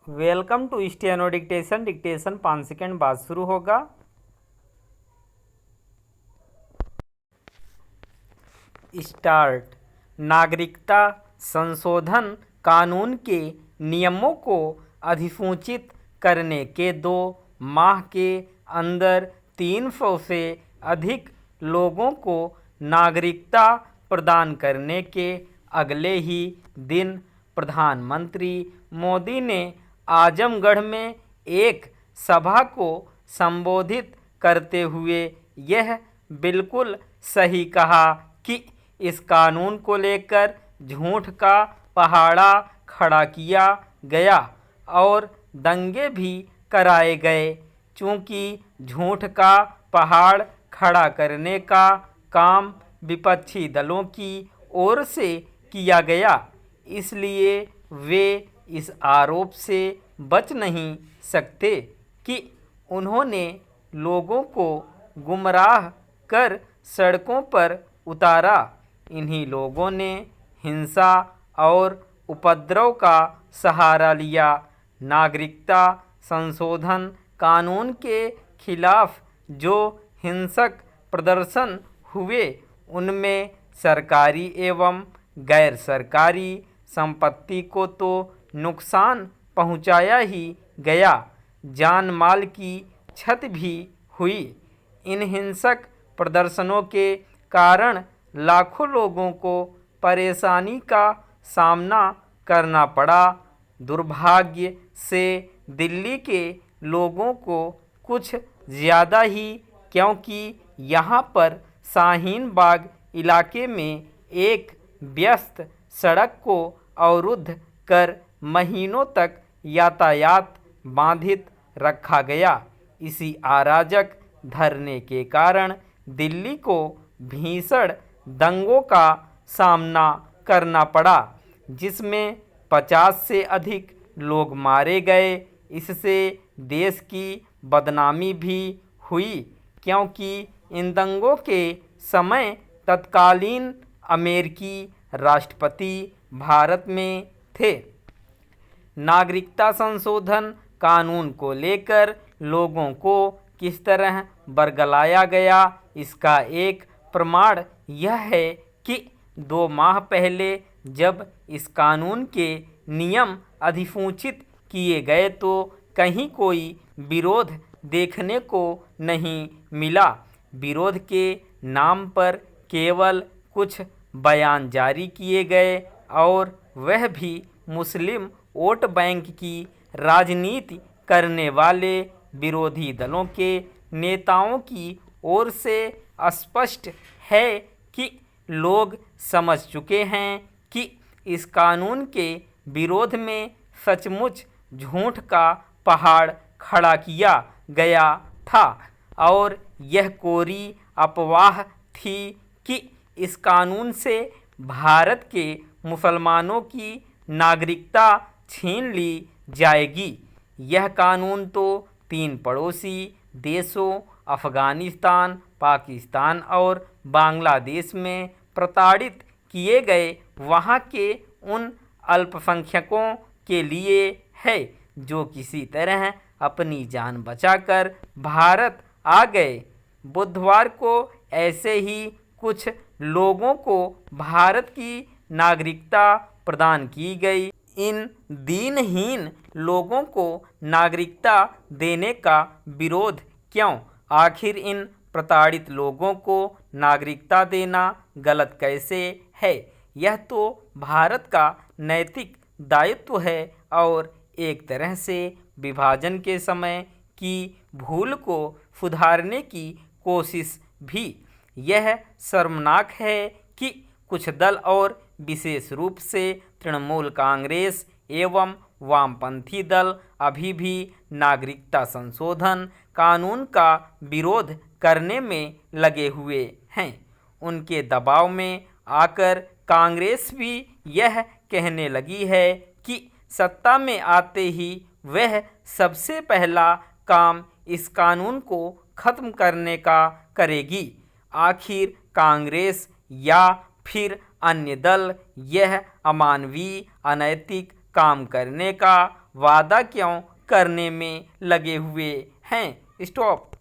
Welcome to steno dictation. Dictation 5 second बाद शुरू होगा। स्टार्ट। नागरिकता संशोधन कानून के नियमों को अधिसूचित करने के 2 माह के अंदर 300 से अधिक लोगों को नागरिकता प्रदान करने के अगले ही दिन प्रधानमंत्री मोदी ने आजमगढ़ में एक सभा को संबोधित करते हुए यह बिल्कुल सही कहा कि इस कानून को लेकर झूठ का पहाड़ा खड़ा किया गया और दंगे भी कराए गए। चूँकि झूठ का पहाड़ खड़ा करने का काम विपक्षी दलों की ओर से किया गया, इसलिए वे इस आरोप से बच नहीं सकते कि उन्होंने लोगों को गुमराह कर सड़कों पर उतारा। इन्हीं लोगों ने हिंसा और उपद्रव का सहारा लिया। नागरिकता संशोधन कानून के खिलाफ जो हिंसक प्रदर्शन हुए उनमें सरकारी एवं गैर सरकारी संपत्ति को तो नुकसान पहुंचाया ही गया, जान माल की क्षति भी हुई। इन हिंसक प्रदर्शनों के कारण लाखों लोगों को परेशानी का सामना करना पड़ा। दुर्भाग्य से दिल्ली के लोगों को कुछ ज़्यादा ही, क्योंकि यहाँ पर शाहीन बाग इलाके में एक व्यस्त सड़क को अवरुद्ध कर महीनों तक यातायात बाधित रखा गया। इसी अराजक धरने के कारण दिल्ली को भीषण दंगों का सामना करना पड़ा, जिसमें 50 से अधिक लोग मारे गए। इससे देश की बदनामी भी हुई, क्योंकि इन दंगों के समय तत्कालीन अमेरिकी राष्ट्रपति भारत में थे। नागरिकता संशोधन कानून को लेकर लोगों को किस तरह बरगलाया गया, इसका एक प्रमाण यह है कि 2 माह पहले जब इस कानून के नियम अधिसूचित किए गए तो कहीं कोई विरोध देखने को नहीं मिला। विरोध के नाम पर केवल कुछ बयान जारी किए गए और वह भी मुस्लिम वोट बैंक की राजनीति करने वाले विरोधी दलों के नेताओं की ओर से। स्पष्ट है कि लोग समझ चुके हैं कि इस कानून के विरोध में सचमुच झूठ का पहाड़ खड़ा किया गया था और यह कोरी अफवाह थी कि इस कानून से भारत के मुसलमानों की नागरिकता छीन ली जाएगी। यह कानून तो 3 पड़ोसी देशों अफ़गानिस्तान, पाकिस्तान और बांग्लादेश में प्रताड़ित किए गए वहाँ के उन अल्पसंख्यकों के लिए है जो किसी तरह अपनी जान बचाकर भारत आ गए। बुधवार को ऐसे ही कुछ लोगों को भारत की नागरिकता प्रदान की गई। इन दीनहीन लोगों को नागरिकता देने का विरोध क्यों? आखिर इन प्रताड़ित लोगों को नागरिकता देना गलत कैसे है? यह तो भारत का नैतिक दायित्व है और एक तरह से विभाजन के समय की भूल को सुधारने की कोशिश भी। यह शर्मनाक है कि कुछ दल और विशेष रूप से तृणमूल कांग्रेस एवं वामपंथी दल अभी भी नागरिकता संशोधन कानून का विरोध करने में लगे हुए हैं। उनके दबाव में आकर कांग्रेस भी यह कहने लगी है कि सत्ता में आते ही वह सबसे पहला काम इस कानून को खत्म करने का करेगी। आखिर कांग्रेस या फिर अन्य दल यह अमानवीय अनैतिक काम करने का वादा क्यों करने में लगे हुए हैं। स्टॉप।